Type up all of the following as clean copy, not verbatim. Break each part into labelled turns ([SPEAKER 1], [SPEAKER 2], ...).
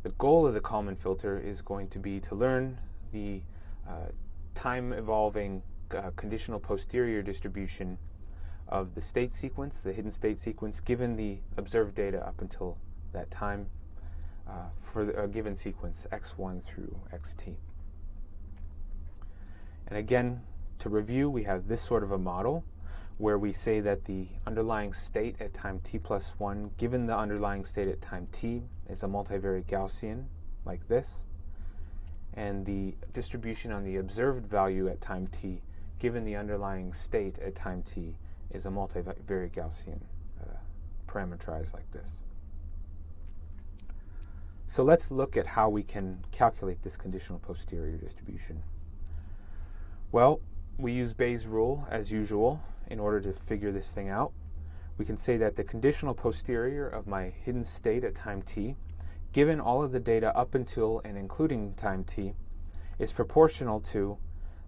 [SPEAKER 1] the goal of the Kalman filter is going to be to learn the time-evolving conditional posterior distribution of the state sequence, the hidden state sequence, given the observed data up until that time for a given sequence x1 through xt. And again, to review, we have this sort of a model where we say that the underlying state at time t plus 1, given the underlying state at time t, is a multivariate Gaussian, like this. And the distribution on the observed value at time t, given the underlying state at time t, is a multivariate Gaussian, parameterized like this. So let's look at how we can calculate this conditional posterior distribution. Well, we use Bayes' rule, as usual, in order to figure this thing out. We can say that the conditional posterior of my hidden state at time t, given all of the data up until and including time t, is proportional to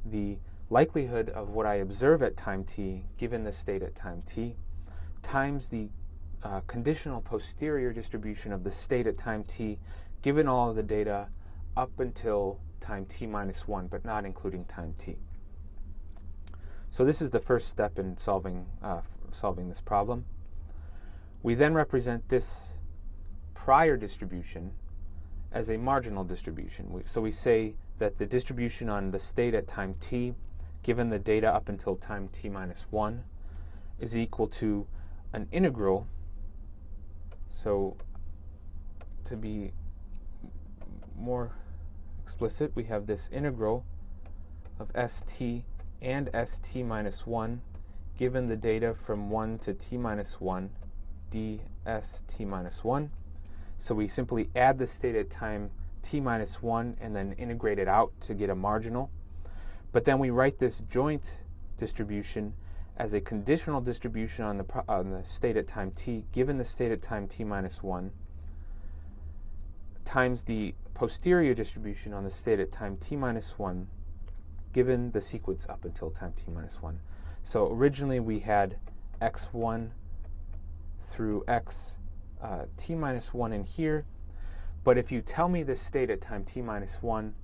[SPEAKER 1] the likelihood of what I observe at time t, given the state at time t, times the conditional posterior distribution of the state at time t, given all of the data up until time t minus 1, but not including time t. So this is the first step in solving this problem. We then represent this prior distribution as a marginal distribution. So we say that the distribution on the state at time t, given the data up until time t minus 1, is equal to an integral. So to be more explicit, we have this integral of st and st minus 1, given the data from 1 to t minus 1, dst minus 1. So we simply add the state at time t minus 1 and then integrate it out to get a marginal. But then we write this joint distribution as a conditional distribution on the state at time t, given the state at time t minus 1, times the posterior distribution on the state at time t minus 1, given the sequence up until time t minus 1. So originally we had x1 through t minus 1 in here, but if you tell me the state at time t minus 1,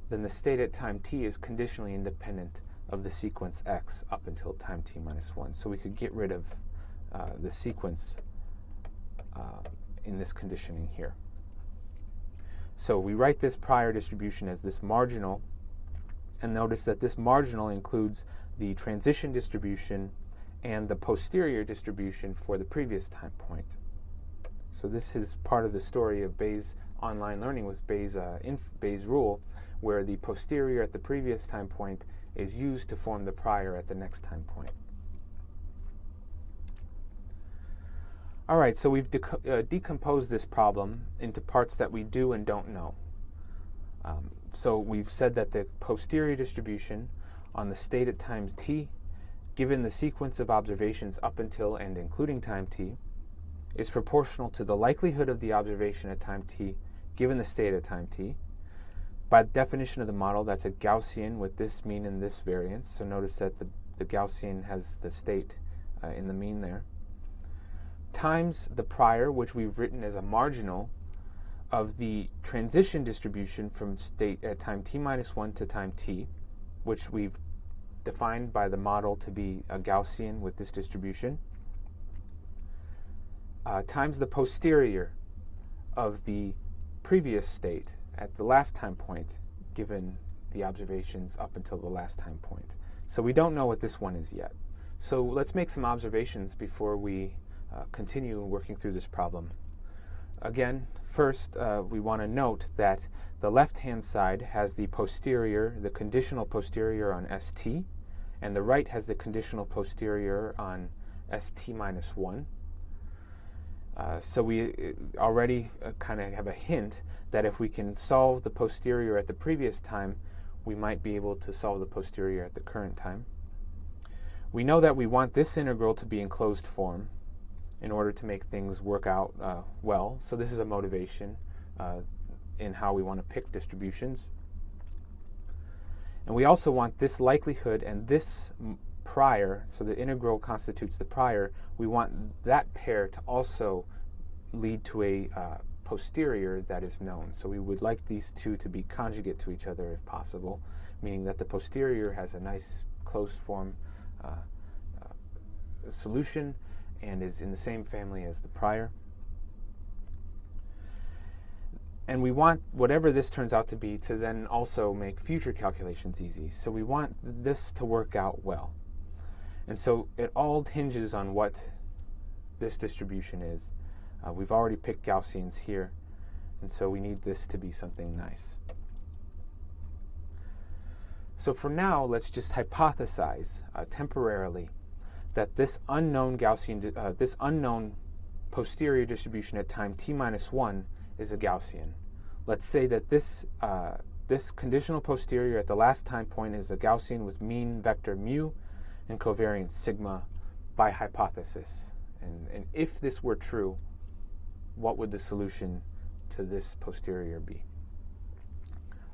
[SPEAKER 1] then the state at time t is conditionally independent of the sequence x up until time t minus 1. So we could get rid of the sequence in this conditioning here. So we write this prior distribution as this marginal, and notice that this marginal includes the transition distribution and the posterior distribution for the previous time point. So this is part of the story of Bayes' online learning with Bayes' rule, where the posterior at the previous time point is used to form the prior at the next time point. All right, so we've decomposed this problem into parts that we do and don't know. So we've said that the posterior distribution on the state at time t, given the sequence of observations up until and including time t, is proportional to the likelihood of the observation at time t, given the state at time t. By definition of the model, that's a Gaussian with this mean and this variance. So notice that the Gaussian has the state in the mean there, times the prior, which we've written as a marginal, of the transition distribution from state at time t minus 1 to time t, which we've defined by the model to be a Gaussian with this distribution, times the posterior of the previous state at the last time point, given the observations up until the last time point. So we don't know what this one is yet. So let's make some observations before we continue working through this problem. Again, first we want to note that the left-hand side has the posterior, the conditional posterior on st, and the right has the conditional posterior on st minus 1. So we already kind of have a hint that if we can solve the posterior at the previous time, we might be able to solve the posterior at the current time. We know that we want this integral to be in closed form in order to make things work out well. So this is a motivation in how we want to pick distributions. And we also want this likelihood and this prior, so the integral constitutes the prior, we want that pair to also lead to a posterior that is known. So we would like these two to be conjugate to each other if possible, meaning that the posterior has a nice closed form solution and is in the same family as the prior. And we want whatever this turns out to be to then also make future calculations easy. So we want this to work out well. And so it all hinges on what this distribution is. We've already picked Gaussians here, and so we need this to be something nice. So for now, let's just hypothesize temporarily that this unknown Gaussian, this unknown posterior distribution at time t-1 is a Gaussian. Let's say that this conditional posterior at the last time point is a Gaussian with mean vector mu and covariance sigma by hypothesis. And if this were true, what would the solution to this posterior be?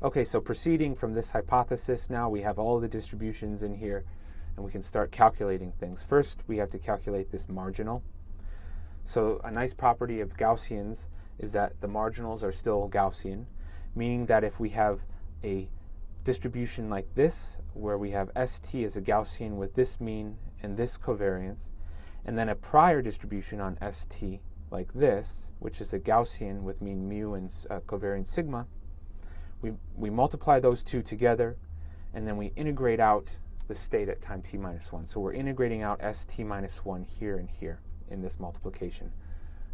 [SPEAKER 1] Okay, so proceeding from this hypothesis, now we have all the distributions in here, and we can start calculating things. First, we have to calculate this marginal. So a nice property of Gaussians is that the marginals are still Gaussian, meaning that if we have a distribution like this, where we have ST as a Gaussian with this mean and this covariance, and then a prior distribution on ST like this, which is a Gaussian with mean mu and covariance sigma, we multiply those two together, and then we integrate out the state at time t-1. So we're integrating out st-1 here and here in this multiplication.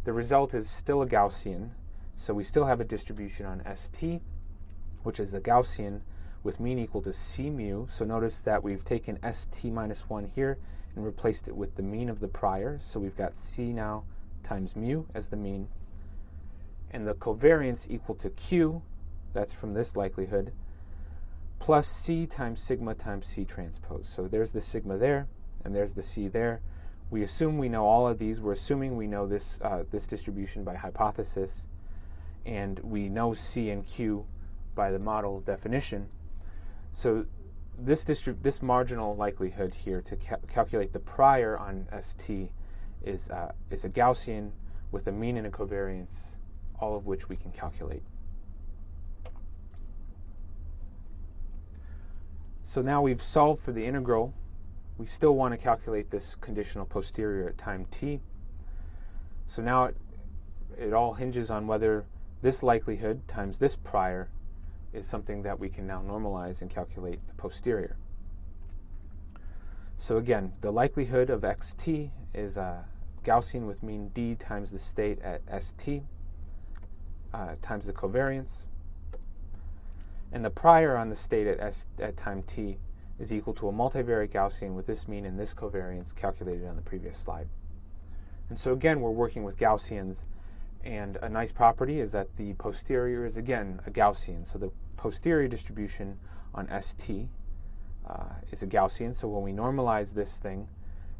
[SPEAKER 1] The result is still a Gaussian, so we still have a distribution on ST, which is a Gaussian with mean equal to c mu. So notice that we've taken st-1 here and replaced it with the mean of the prior. So we've got c now times mu as the mean. And the covariance equal to q, that's from this likelihood, plus c times sigma times c transpose. So there's the sigma there, and there's the c there. We assume we know all of these. We're assuming we know this, this distribution by hypothesis, and we know c and q by the model definition. So this marginal likelihood here to calculate the prior on ST is a Gaussian with a mean and a covariance, all of which we can calculate. So now we've solved for the integral. We still want to calculate this conditional posterior at time t. So now it all hinges on whether this likelihood times this prior is something that we can now normalize and calculate the posterior. So again, the likelihood of xt is Gaussian with mean d times the state at st times the covariance. And the prior on the state at time t is equal to a multivariate Gaussian with this mean and this covariance calculated on the previous slide. And so again, we're working with Gaussians, and a nice property is that the posterior is again a Gaussian. So the posterior distribution on ST is a Gaussian. So when we normalize this thing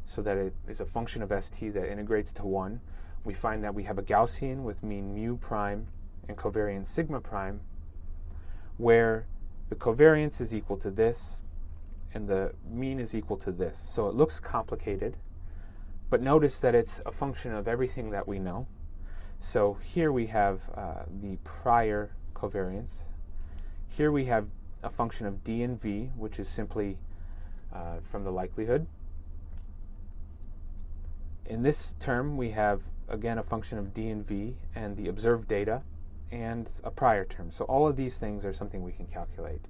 [SPEAKER 1] so that it is a function of ST that integrates to 1, we find that we have a Gaussian with mean mu prime and covariance sigma prime, where the covariance is equal to this and the mean is equal to this. So it looks complicated, but notice that it's a function of everything that we know. So here we have the prior covariance. Here we have a function of d and v, which is simply from the likelihood. In this term, we have, again, a function of d and v and the observed data and a prior term. So all of these things are something we can calculate.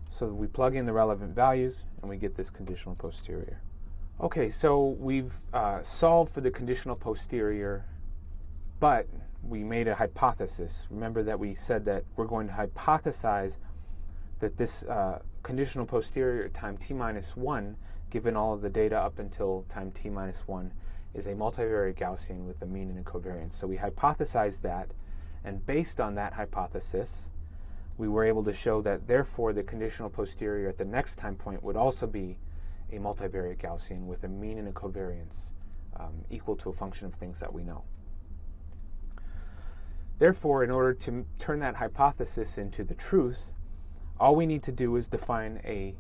[SPEAKER 1] So we plug in the relevant values, and we get this conditional posterior. Okay, so we've solved for the conditional posterior, but we made a hypothesis. Remember that we said that we're going to hypothesize that this conditional posterior at time t-1, given all of the data up until time t-1, is a multivariate Gaussian with a mean and a covariance. So we hypothesized that, and based on that hypothesis, we were able to show that therefore the conditional posterior at the next time point would also be a multivariate Gaussian with a mean and a covariance equal to a function of things that we know. Therefore, in order to turn that hypothesis into the truth, all we need to do is define a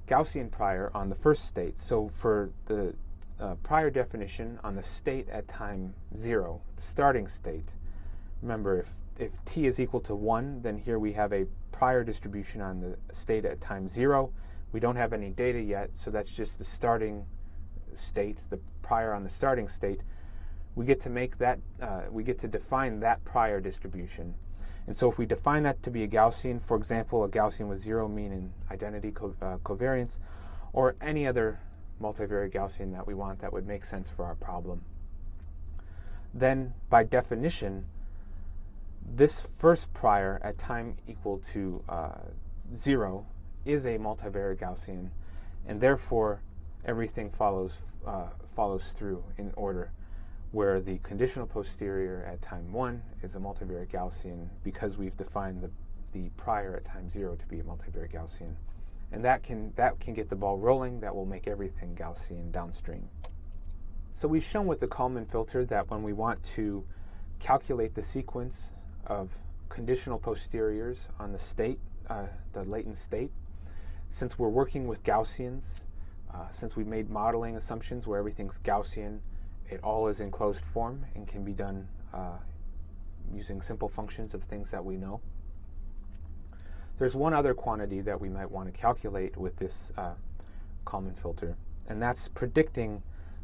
[SPEAKER 1] Gaussian prior on the first state. So for the prior definition on the state at time 0, the starting state, Remember, if t is equal to 1, then here we have a prior distribution on the state at time 0. We don't have any data yet, so that's just the starting state, the prior on the starting state. We get to make that, we get to define that prior distribution. And so if we define that to be a Gaussian, for example, a Gaussian with 0 mean and identity covariance, or any other multivariate Gaussian that we want that would make sense for our problem, then by definition, this first prior at time equal to 0 is a multivariate Gaussian, and therefore everything follows through in order, where the conditional posterior at time 1 is a multivariate Gaussian because we've defined the prior at time 0 to be a multivariate Gaussian. And that can get the ball rolling. That will make everything Gaussian downstream. So we've shown with the Kalman filter that when we want to calculate the sequence of conditional posteriors on the state, the latent state, since we're working with Gaussians, since we've made modeling assumptions where everything's Gaussian, it all is in closed form and can be done using simple functions of things that we know. There's one other quantity that we might want to calculate with this Kalman filter, and that's predicting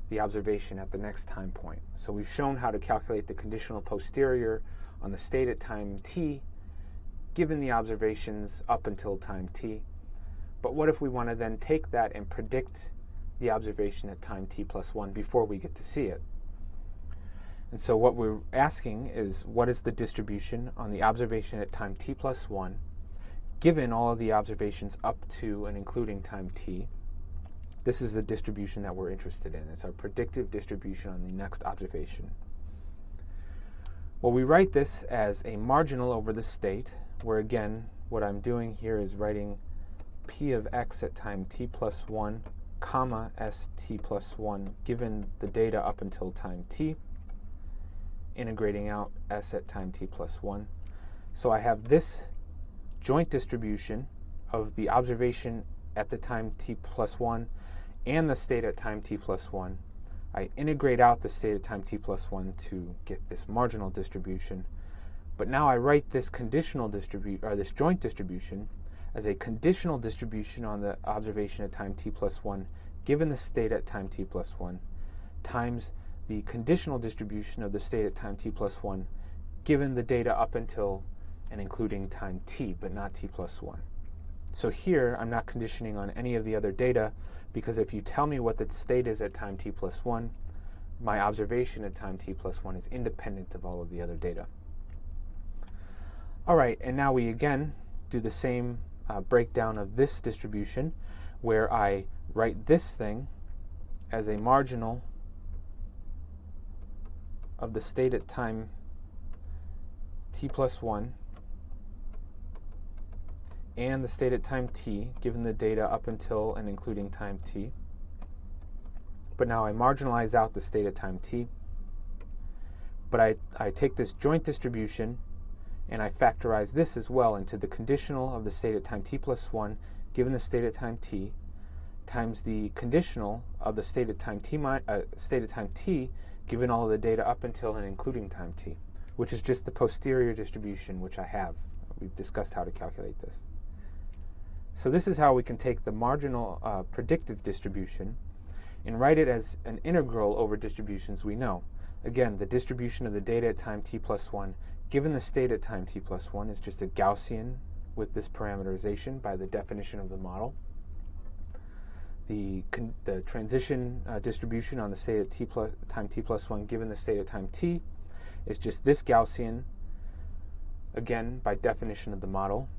[SPEAKER 1] the observation at the next time point. So we've shown how to calculate the conditional posterior on the state at time t, given the observations up until time t. But what if we want to then take that and predict the observation at time t plus 1 before we get to see it? And so what we're asking is, what is the distribution on the observation at time t plus 1, given all of the observations up to and including time t? This is the distribution that we're interested in. It's our predictive distribution on the next observation. Well, we write this as a marginal over the state, where again, what I'm doing here is writing p of x at time t plus 1, comma st plus 1, given the data up until time t, integrating out s at time t plus 1. So I have this joint distribution of the observation at the time t plus 1 and the state at time t plus 1. I integrate out the state at time t plus 1 to get this marginal distribution. But now I write this conditional this joint distribution as a conditional distribution on the observation at time t plus 1, given the state at time t plus 1, times the conditional distribution of the state at time t plus 1, given the data up until and including time t, but not t plus 1. So here, I'm not conditioning on any of the other data, because if you tell me what the state is at time t plus 1, my observation at time t plus 1 is independent of all of the other data. All right, and now we again do the same breakdown of this distribution, where I write this thing as a marginal of the state at time t plus 1 and the state at time t, given the data up until and including time t. But now I marginalize out the state at time t. But I take this joint distribution and I factorize this as well into the conditional of the state at time t plus 1, given the state at time t, times the conditional of the state at time t, given all of the data up until and including time t, which is just the posterior distribution, which I have. We've discussed how to calculate this. So this is how we can take the marginal predictive distribution and write it as an integral over distributions we know. Again, the distribution of the data at time t plus 1, given the state at time t plus 1, is just a Gaussian with this parameterization by the definition of the model. The transition distribution on the state at time t plus 1, given the state at time t, is just this Gaussian, again by definition of the model.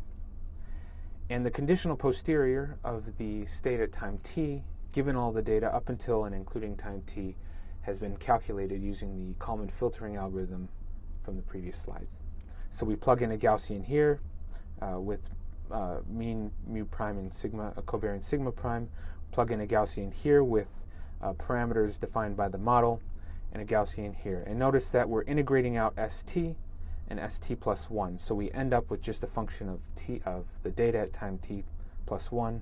[SPEAKER 1] And the conditional posterior of the state at time t, given all the data up until and including time t, has been calculated using the Kalman filtering algorithm from the previous slides. So we plug in a Gaussian here with mean mu prime and sigma, a covariance sigma prime, plug in a Gaussian here with parameters defined by the model, and a Gaussian here. And notice that we're integrating out st and st plus 1. So we end up with just a function of the data at time t plus 1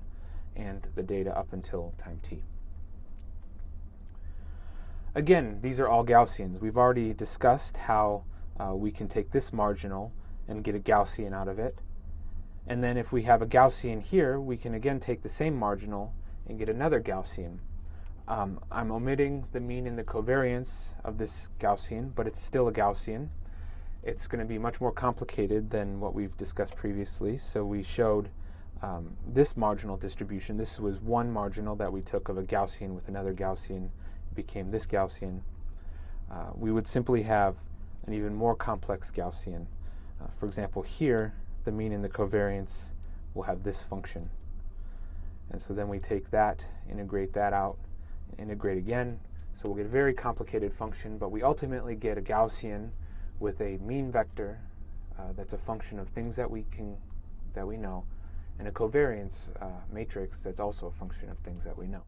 [SPEAKER 1] and the data up until time t. Again, these are all Gaussians. We've already discussed how we can take this marginal and get a Gaussian out of it. And then if we have a Gaussian here, we can again take the same marginal and get another Gaussian. I'm omitting the mean and the covariance of this Gaussian, but it's still a Gaussian. It's going to be much more complicated than what we've discussed previously. So we showed this marginal distribution. This was one marginal that we took of a Gaussian with another Gaussian. It became this Gaussian. We would simply have an even more complex Gaussian. For example, here, the mean and the covariance will have this function. And so then we take that, integrate that out, integrate again. So we'll get a very complicated function, but we ultimately get a Gaussian with a mean vector that's a function of things that we know, and a covariance matrix that's also a function of things that we know.